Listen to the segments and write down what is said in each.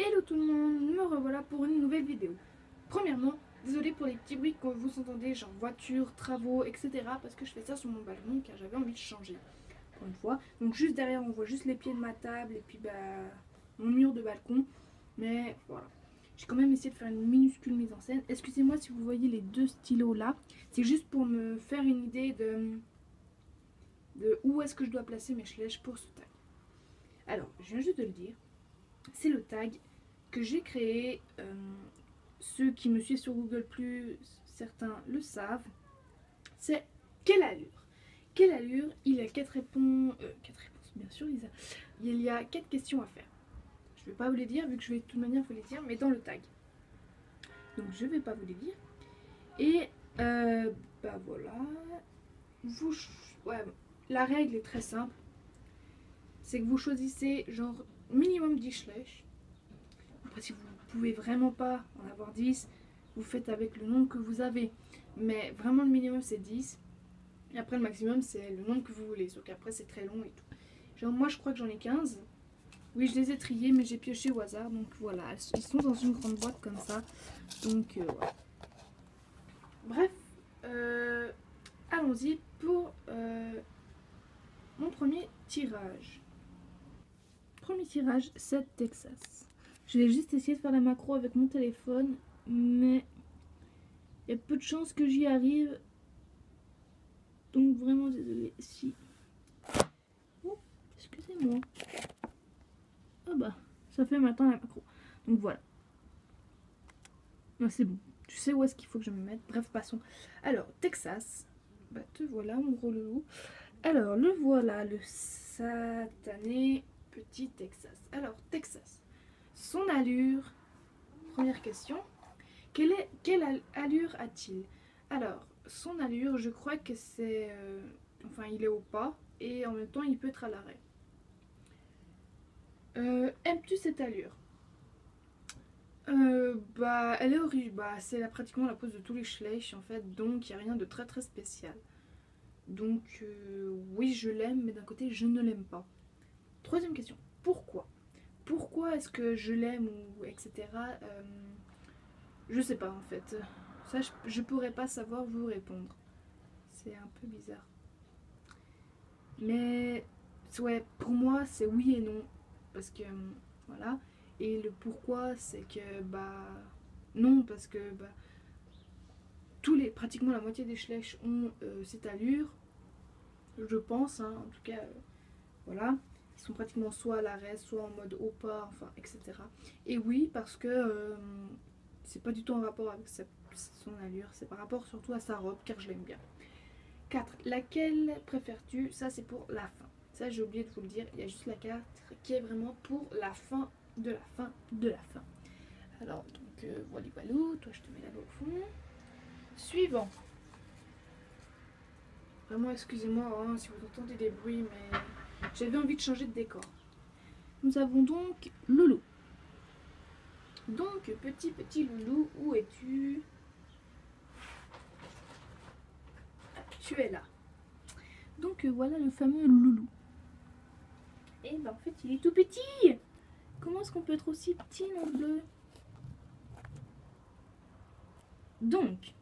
Hello tout le monde, me revoilà pour une nouvelle vidéo. Premièrement, désolé pour les petits bruits que vous entendez, genre voiture, travaux, etc. Parce que je fais ça sur mon balcon car j'avais envie de changer. Encore une fois. Donc juste derrière, on voit juste les pieds de ma table et puis mon mur de balcon. Mais voilà. J'ai quand même essayé de faire une minuscule mise en scène. Excusez-moi si vous voyez les deux stylos là. C'est juste pour me faire une idée de où est-ce que je dois placer mes flèches pour ce tag. Alors, je viens juste de le dire. C'est le tag que j'ai créé. Ceux qui me suivent sur Google+, certains le savent. C'est quelle allure. Quelle allure. Il y a 4 réponses. 4 réponses, bien sûr, Lisa. Il y a 4 questions à faire. Je ne vais pas vous les dire, vu que je vais de toute manière vous les dire, mais dans le tag. Donc je ne vais pas vous les dire. Et bah voilà. Ouais, la règle est très simple. C'est que vous choisissez genre minimum 10 flèches. Après, si vous ne pouvez vraiment pas en avoir 10, vous faites avec le nombre que vous avez. Mais vraiment, le minimum, c'est 10. Et après, le maximum, c'est le nombre que vous voulez. Sauf qu'après, c'est très long et tout. Genre, moi, je crois que j'en ai 15. Oui, je les ai triés, mais j'ai pioché au hasard. Donc, voilà. Ils sont dans une grande boîte comme ça. Donc, voilà. Bref. Allons-y pour mon premier tirage. Premier tirage, 7 Texas. Je vais juste essayer de faire la macro avec mon téléphone, mais il y a peu de chances que j'y arrive. Donc vraiment désolé si... Oh, excusez-moi. Ah bah, ça fait maintenant la macro. Donc voilà. Ah, c'est bon. Tu sais où est-ce qu'il faut que je me mette. Bref, passons. Alors, Texas. Bah, te voilà, mon gros loulou. Alors, le voilà, le satané petit Texas. Alors, Texas. Son allure. Première question. Quelle allure a-t-il? Alors, son allure, je crois que c'est... enfin, il est au pas et en même temps, il peut être à l'arrêt. Aimes-tu cette allure? Bah, elle est horrible. Bah, c'est pratiquement la pose de tous les schleich en fait, donc il n'y a rien de très très spécial. Donc, oui, je l'aime, mais d'un côté, je ne l'aime pas. Troisième question. Pourquoi? Pourquoi est-ce que je l'aime ou etc. Je sais pas en fait. Ça, je pourrais pas savoir vous répondre. C'est un peu bizarre. Mais ouais, pour moi, c'est oui et non. Parce que voilà. Et le pourquoi, c'est que bah non, parce que bah pratiquement la moitié des schleich ont cette allure, je pense, hein, en tout cas, voilà. Ils sont pratiquement soit à l'arrêt, soit en mode au pas, enfin, etc. Et oui, parce que c'est pas du tout en rapport avec son allure, c'est par rapport surtout à sa robe, car je l'aime bien. 4. Laquelle préfères-tu? Ça, c'est pour la fin. Ça, j'ai oublié de vous le dire. Il y a juste la carte qui est vraiment pour la fin de la fin de la fin. Alors, donc, voilà, walou. Toi, je te mets là-bas au fond. Suivant. Vraiment, excusez-moi hein, si vous entendez des bruits, mais j'avais envie de changer de décor. Nous avons donc Loulou. Donc, petit Loulou, où es-tu? Tu es là. Donc, voilà le fameux Loulou. Et ben, en fait, il est tout petit. Comment est-ce qu'on peut être aussi petit, mon bleu? Donc,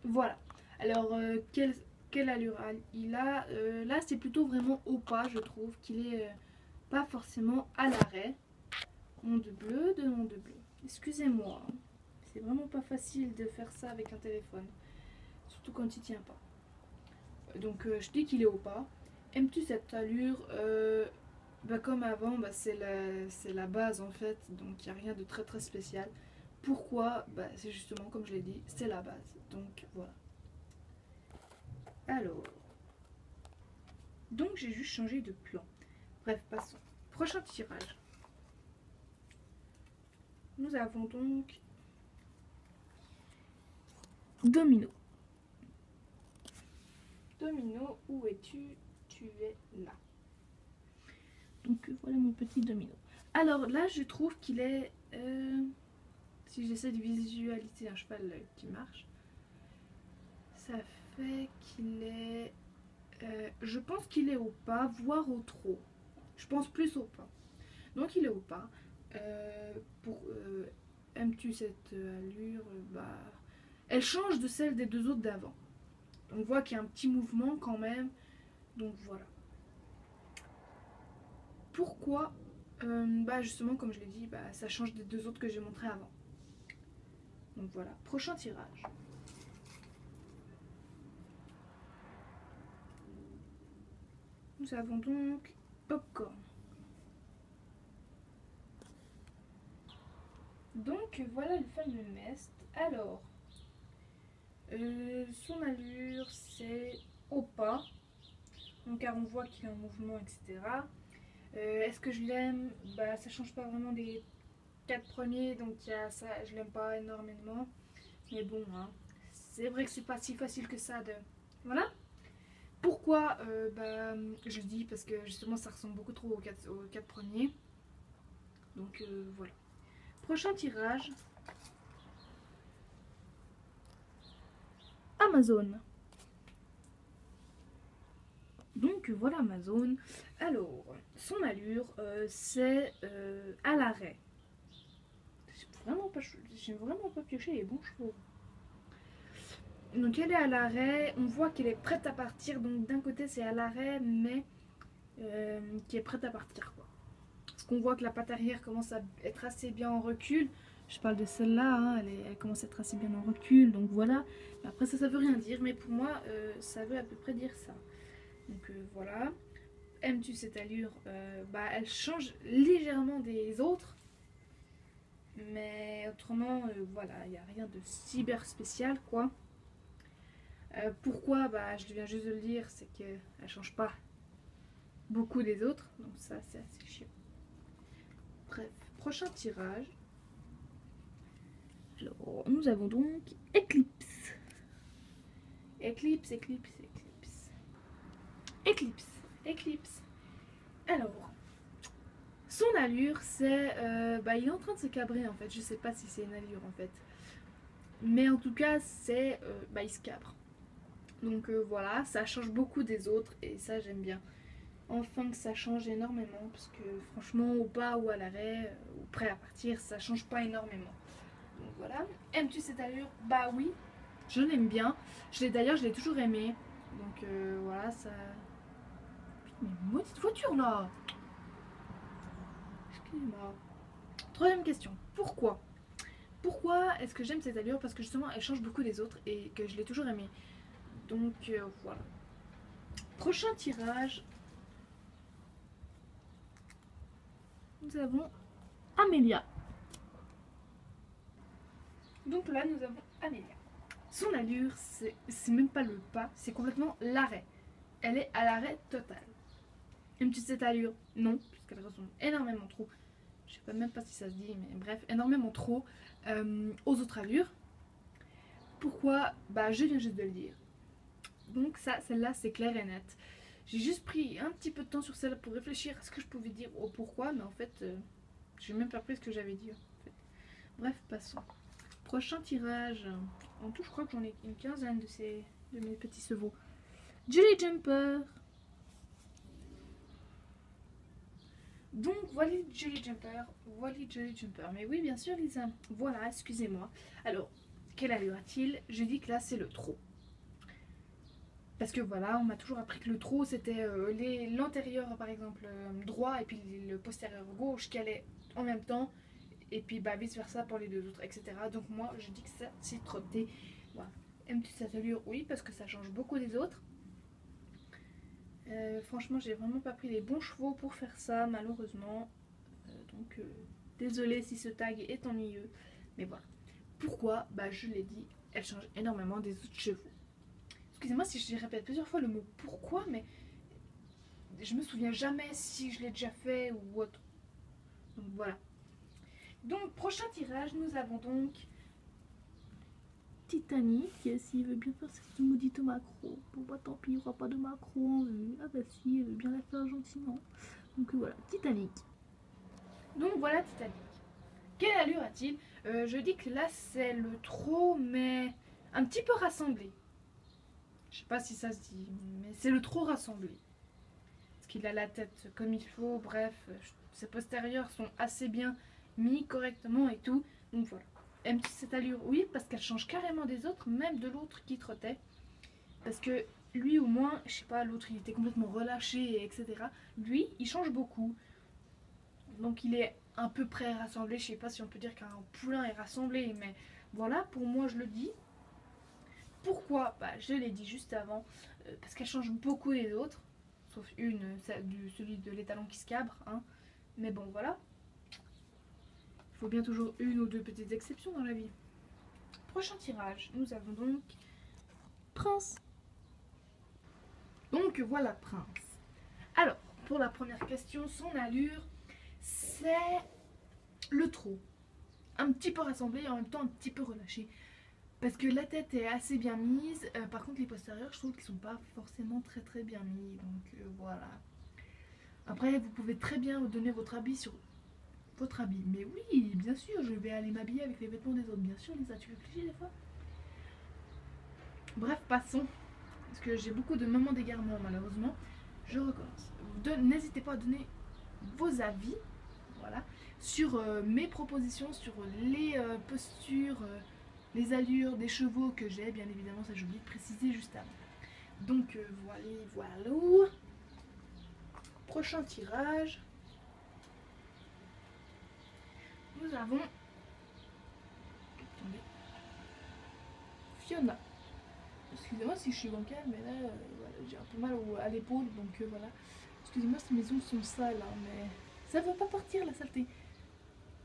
voilà. Alors, quelle allure il a? Là, c'est plutôt vraiment au pas, je trouve, qu'il est pas forcément à l'arrêt. Onde bleue, de onde bleue. Excusez-moi, hein. C'est vraiment pas facile de faire ça avec un téléphone. Surtout quand il tient pas. Donc, je dis qu'il est au pas. Aimes-tu cette allure? Bah, comme avant, bah, c'est la base en fait. Donc, il n'y a rien de très très spécial. Pourquoi? Bah, c'est justement, comme je l'ai dit, c'est la base. Donc, voilà. Alors, donc j'ai juste changé de plan. Bref, passons. Prochain tirage. Nous avons donc Domino. Domino, où es-tu? Tu es là. Donc voilà mon petit Domino. Alors là, je trouve qu'il est... si j'essaie de visualiser un cheval qui marche, ça fait qu'il est... je pense qu'il est au pas, voire au trot. Je pense plus au pas. Donc il est au pas. Aimes-tu cette allure? Bah, elle change de celle des deux autres d'avant. On voit qu'il y a un petit mouvement quand même. Donc voilà. Pourquoi? Bah justement, comme je l'ai dit, bah, ça change des deux autres que j'ai montré avant. Donc voilà. Prochain tirage. Nous avons donc Popcorn. Donc voilà le fameux Nest. Alors, son allure c'est au pas. Donc car on voit qu'il y a un mouvement, etc. Est-ce que je l'aime? Bah ça change pas vraiment des 4 premiers, donc il y a ça, je l'aime pas énormément. Mais bon, hein, c'est vrai que c'est pas si facile que ça de... Voilà. Pourquoi? Bah, je le dis parce que justement ça ressemble beaucoup trop aux 4 premiers. Donc voilà. Prochain tirage. Amazon. Donc voilà Amazon. Alors, son allure, c'est à l'arrêt. J'ai vraiment pas pioché les bons chevaux. Donc elle est à l'arrêt, on voit qu'elle est prête à partir. Donc d'un côté c'est à l'arrêt, mais qui est prête à partir quoi. Parce qu'on voit que la patte arrière commence à être assez bien en recul. Je parle de celle-là, hein, elle commence à être assez bien en recul, donc voilà. Mais après ça veut rien dire, mais pour moi ça veut à peu près dire ça. Donc voilà. Aimes-tu cette allure? Bah elle change légèrement des autres. Mais autrement, voilà, il n'y a rien de cyber spécial quoi. Pourquoi? Bah je viens juste de le dire, c'est qu'elle change pas beaucoup des autres. Donc ça c'est assez chiant. Bref, prochain tirage. Alors, nous avons donc Eclipse. Eclipse. Alors, son allure, c'est... bah, il est en train de se cabrer, en fait. Je sais pas si c'est une allure, en fait. Mais en tout cas, c'est... bah, il se cabre. Donc voilà, ça change beaucoup des autres. Et ça, j'aime bien. Enfin que ça change énormément. Parce que franchement, au pas ou à l'arrêt, ou prêt à partir, ça change pas énormément. Donc voilà. Aimes-tu cette allure? Bah oui, je l'aime bien. D'ailleurs, je l'ai toujours aimé. Donc voilà, ça... Mais maudite voiture là! Excusez-moi. Troisième question. Pourquoi? Pourquoi est-ce que j'aime cette allure? Parce que justement, elle change beaucoup des autres et que je l'ai toujours aimée. Donc voilà. Prochain tirage. Nous avons Amélia. Donc là, nous avons Amélia. Son allure, c'est même pas le pas, c'est complètement l'arrêt. Elle est à l'arrêt total. Aimes-tu cette allure? Non, puisqu'elle ressemble énormément trop. Je sais pas même pas si ça se dit, mais bref, énormément trop aux autres allures. Pourquoi? Bah, je viens juste de le dire. Donc ça, celle-là, c'est clair et net. J'ai juste pris un petit peu de temps sur celle-là pour réfléchir à ce que je pouvais dire au pourquoi, mais en fait, j'ai même pas pris ce que j'avais dit. En fait. Bref, passons. Prochain tirage. En tout, je crois que j'en ai une quinzaine de mes petits chevaux. Julie Jumper. Donc voilà Jolly Jumper. Mais oui, bien sûr, Lisa. Voilà, excusez-moi. Alors, quelle allure a-t-il? Je dis que là, c'est le trot. Parce que voilà, on m'a toujours appris que le trot, c'était l'antérieur, par exemple, droit, et puis le postérieur gauche qui allait en même temps. Et puis bah, vice-versa pour les deux autres, etc. Donc moi, je dis que ça, c'est trotter. Voilà. Aimes-tu cette allure? Oui, parce que ça change beaucoup des autres. Franchement, j'ai vraiment pas pris les bons chevaux pour faire ça, malheureusement. Donc, désolée si ce tag est ennuyeux. Mais voilà. Pourquoi? Bah, je l'ai dit, elle change énormément des autres chevaux. Excusez-moi si je répète plusieurs fois le mot pourquoi, mais je me souviens jamais si je l'ai déjà fait ou autre. Donc, voilà. Donc, prochain tirage, nous avons donc Titanic, s'il veut bien faire cette maudite macro. Bon bah tant pis, il n'y aura pas de macro en vue. Ah bah si, elle veut bien la faire gentiment. Donc voilà, Titanic. Donc voilà Titanic. Quelle allure a-t-il? Je dis que là c'est le trot, mais un petit peu rassemblé. Je sais pas si ça se dit, mais c'est le trot rassemblé. Parce qu'il a la tête comme il faut, bref, ses postérieurs sont assez bien mis correctement et tout. Donc voilà. Aimes-tu cette allure? Oui, parce qu'elle change carrément des autres, même de l'autre qui trottait. Parce que lui au moins, je sais pas, l'autre il était complètement relâché, etc. Lui, il change beaucoup. Donc il est un peu près rassemblé. Je sais pas si on peut dire qu'un poulain est rassemblé, mais voilà, pour moi je le dis. Pourquoi? Bah, je l'ai dit juste avant, parce qu'elle change beaucoup des autres, sauf une, celui de l'étalon qui se cabre, hein. Mais bon, voilà. Il faut bien toujours une ou deux petites exceptions dans la vie. Prochain tirage, nous avons donc Prince. Donc voilà, Prince. Alors, pour la première question, son allure, c'est le trot. Un petit peu rassemblé et en même temps un petit peu relâché. Parce que la tête est assez bien mise, par contre les postérieurs je trouve qu'ils sont pas forcément très bien mis, donc voilà. Après vous pouvez très bien donner votre avis sur votre habit, mais oui bien sûr je vais aller m'habiller avec les vêtements des autres, bien sûr Lisa, tu réfléchis des fois. Bref, passons, parce que j'ai beaucoup de moments d'égarement malheureusement. Je recommence. N'hésitez pas à donner vos avis, voilà, sur mes propositions, sur les postures, les allures des chevaux que j'ai, bien évidemment, ça j'ai oublié de préciser juste avant. Donc voilà. Prochain tirage. Nous avons Fiona. Excusez-moi si je suis bancale, mais là voilà, j'ai un peu mal à l'épaule, donc voilà. Excusez-moi si mes ongles sont sales, hein, mais ça va pas partir la saleté.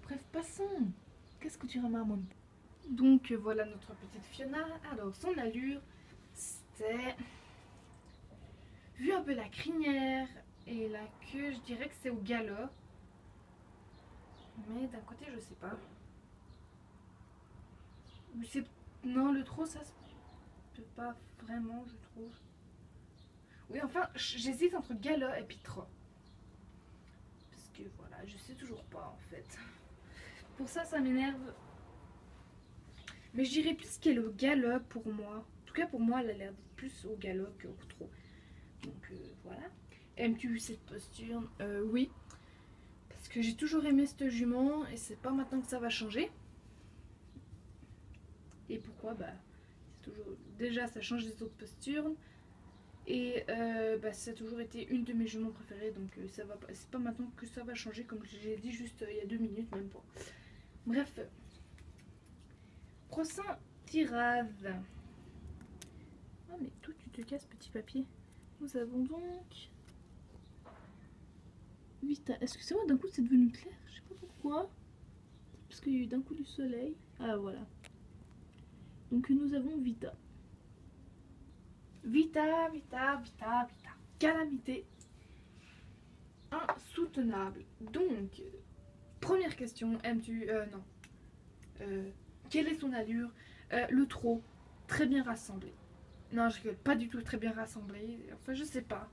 Bref, passons. Qu'est-ce que tu ramènes? Donc voilà notre petite Fiona. Alors son allure, c'était, vu un peu la crinière et la queue, je dirais que c'est au galop. Mais d'un côté, je sais pas. Non, le trot, ça se peut pas vraiment, je trouve. Oui, enfin, j'hésite entre galop et puis trot. Parce que voilà, je sais toujours pas en fait. Pour ça, ça m'énerve. Mais je dirais plus qu'elle est au galop pour moi. En tout cas, pour moi, elle a l'air d'être plus au galop qu'au trot. Donc voilà. Aimes-tu cette posture? Oui. Parce que j'ai toujours aimé cette jument et c'est pas maintenant que ça va changer. Et pourquoi? Bah, c'est toujours... Déjà, ça change des autres postures. Et bah, ça a toujours été une de mes juments préférées. Donc ça va pas... c'est pas maintenant que ça va changer, comme j'ai dit juste il y a 2 minutes, même pas. Bref. Prochain tirage. Ah mais toi tu te casses, petit papier. Nous avons donc Vita. Excusez-moi, d'un coup c'est devenu clair, je sais pas pourquoi. Parce qu'il y a eu d'un coup du soleil. Ah voilà. Donc nous avons Vita. Vita. Calamité insoutenable. Donc, première question, aimes-tu... non. Quelle est son allure? Le trot, très bien rassemblé. Non, je rigole, pas du tout très bien rassemblé. Enfin, je sais pas.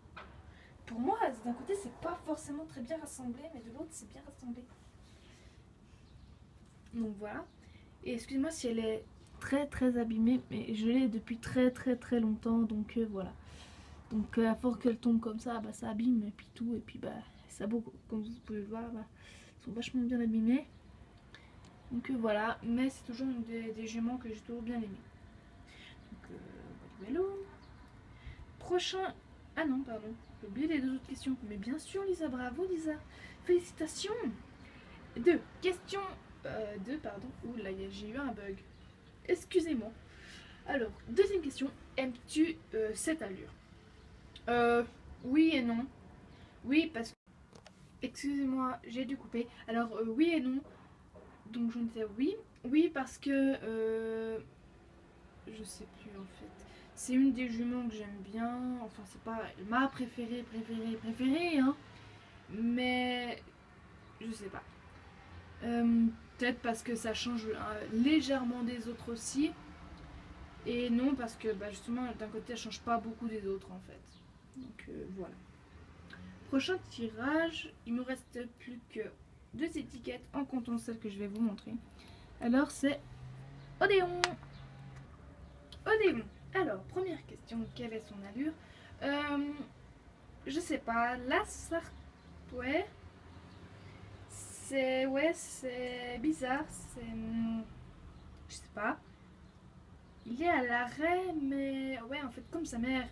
Pour moi, d'un côté, c'est pas forcément très bien rassemblé, mais de l'autre, c'est bien rassemblé. Donc voilà. Et excuse-moi si elle est très abîmée, mais je l'ai depuis très longtemps, donc voilà. Donc à force qu'elle tombe comme ça, bah, ça abîme et puis tout, et puis bah ça beau, comme vous pouvez le voir, bah, sont vachement bien abîmés. Donc voilà, mais c'est toujours une des juments que j'ai toujours bien aimé. Donc voilà. Prochain... Ah non, pardon, j'ai oublié les 2 autres questions. Mais bien sûr Lisa, bravo Lisa. Félicitations. 2 questions... 2, pardon. Ouh là, j'ai eu un bug. Excusez-moi. Alors, deuxième question. Aimes-tu cette allure? Oui et non. Oui, parce que... Excusez-moi, j'ai dû couper. Alors, oui et non. Donc, je me disais oui. Oui, parce que... je sais plus, en fait. C'est une des juments que j'aime bien. Enfin, c'est pas ma préférée, hein. Mais... je sais pas. Peut-être parce que ça change légèrement des autres aussi. Et non, parce que bah, justement, d'un côté, elle change pas beaucoup des autres en fait. Donc voilà. Prochain tirage, il me reste plus que 2 étiquettes en comptant celle que je vais vous montrer. Alors c'est Odéon. Odéon. Alors, première question, quelle est son allure? Je sais pas, la Sartouet, c'est bizarre, je sais pas. Il est à l'arrêt, mais ouais, en fait, comme sa mère,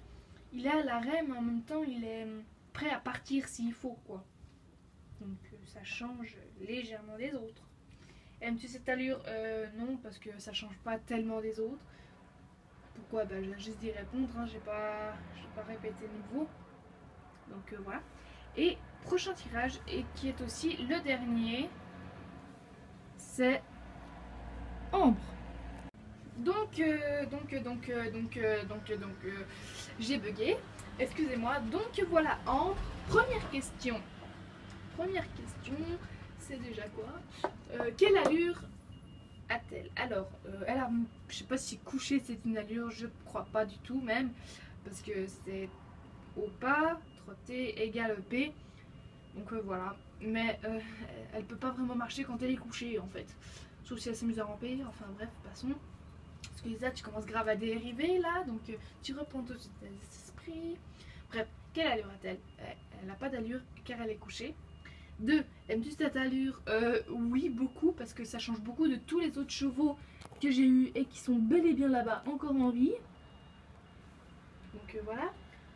il est à l'arrêt, mais en même temps, il est prêt à partir s'il faut, quoi. Donc, ça change légèrement des autres. Aimes-tu cette allure? Non, parce que ça change pas tellement des autres. Pourquoi? Bah, je viens juste d'y répondre, hein, j'ai pas répété de nouveau. Donc, voilà. Et prochain tirage, et qui est aussi le dernier, c'est Ambre. Donc, j'ai bugué. Excusez-moi. Donc voilà, Ambre. Première question. C'est déjà quoi? Quelle allure a-t-elle? Alors, elle a, je sais pas si coucher c'est une allure, je crois pas du tout même, parce que c'est au pas, trotter égale P. Donc voilà. Mais elle peut pas vraiment marcher quand elle est couchée en fait. Sauf si elle s'amuse à ramper. Enfin bref, passons. Parce que Lisa, tu commences grave à dériver là, donc tu reprends tout de suite tes esprits. Bref, quelle allure a-t-elle? Elle n'a pas d'allure car elle est couchée. 2. Aimes-tu cette allure? Oui, beaucoup, parce que ça change beaucoup de tous les autres chevaux que j'ai eu et qui sont bel et bien là-bas encore en vie. Donc voilà.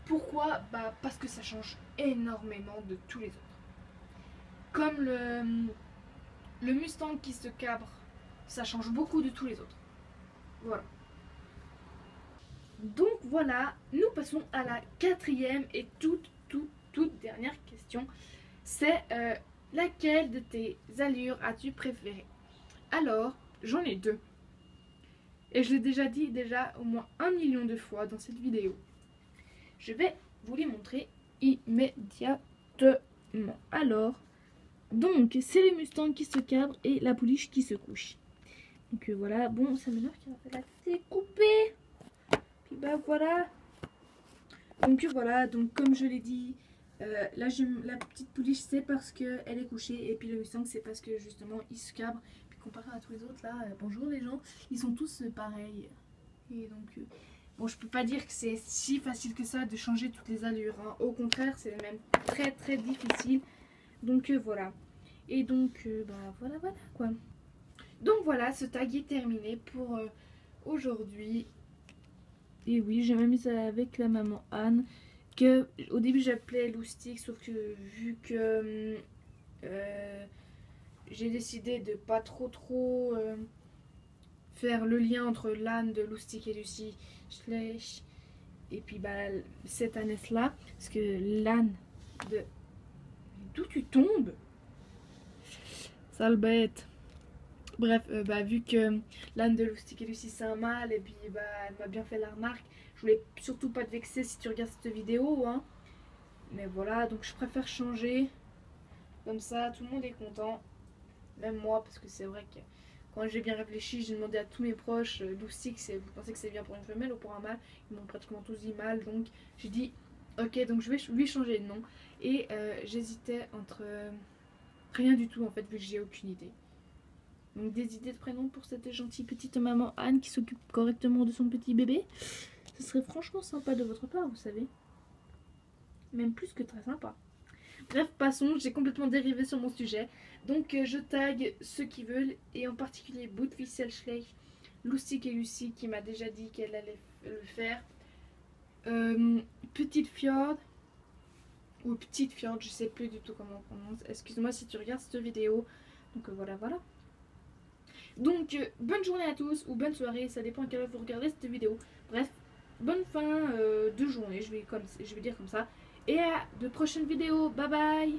Pourquoi? Bah parce que ça change énormément de tous les autres. Comme le Mustang qui se cabre, ça change beaucoup de tous les autres. Voilà. Donc voilà, nous passons à la 4e et toute dernière question. C'est laquelle de tes allures as-tu préférée? Alors, j'en ai 2. Et je l'ai déjà dit au moins 1 million de fois dans cette vidéo. Je vais vous les montrer immédiatement. Alors, donc, c'est le Mustang qui se cabre et la pouliche qui se couche. Donc voilà, bon, ça m'énerve qu'elle a été coupée. Puis bah voilà. Donc voilà, donc comme je l'ai dit, là la petite pouliche c'est parce qu'elle est couchée. Et puis le Mustang c'est parce que justement il se cabre. Puis comparé à tous les autres là, bonjour les gens, ils sont tous pareils. Et donc, bon, je peux pas dire que c'est si facile que ça de changer toutes les allures. Hein. Au contraire, c'est même très difficile. Donc voilà. Et donc, bah voilà quoi. Donc voilà, ce tag est terminé pour aujourd'hui. Et oui, j'ai même mis ça avec la maman Anne, que au début j'appelais Loustic, sauf que vu que j'ai décidé de pas trop faire le lien entre l'âne de Loustic et Lucie Schleich, et puis bah cette ânesse là, parce que l'âne de... D'où tu tombes? Sale bête. Bref, bah, vu que l'âne de Loustic et Lucie c'est un mâle, et puis bah, elle m'a bien fait la remarque. Je voulais surtout pas te vexer si tu regardes cette vidéo, hein. Mais voilà, donc je préfère changer. Comme ça, tout le monde est content. Même moi, parce que c'est vrai que quand j'ai bien réfléchi, j'ai demandé à tous mes proches, Loustic, vous pensez que c'est bien pour une femelle ou pour un mâle? Ils m'ont pratiquement tous dit mâle, donc j'ai dit ok, donc je vais lui changer de nom. Et j'hésitais entre rien du tout en fait, vu que j'ai aucune idée. Donc des idées de prénoms pour cette gentille petite maman Anne qui s'occupe correctement de son petit bébé. Ce serait franchement sympa de votre part, vous savez. Même plus que très sympa. Bref, passons, j'ai complètement dérivé sur mon sujet. Donc je tag ceux qui veulent, et en particulier Boutwissel Schleich, Loustic et Lucie qui m'a déjà dit qu'elle allait le faire. Petite Fjord, ou Petite Fjord, je sais plus du tout comment on prononce. Excuse-moi si tu regardes cette vidéo. Donc voilà. Donc bonne journée à tous ou bonne soirée, ça dépend à quelle heure vous regardez cette vidéo. Bref, bonne fin de journée, je vais dire comme ça. Et à de prochaines vidéos, bye bye.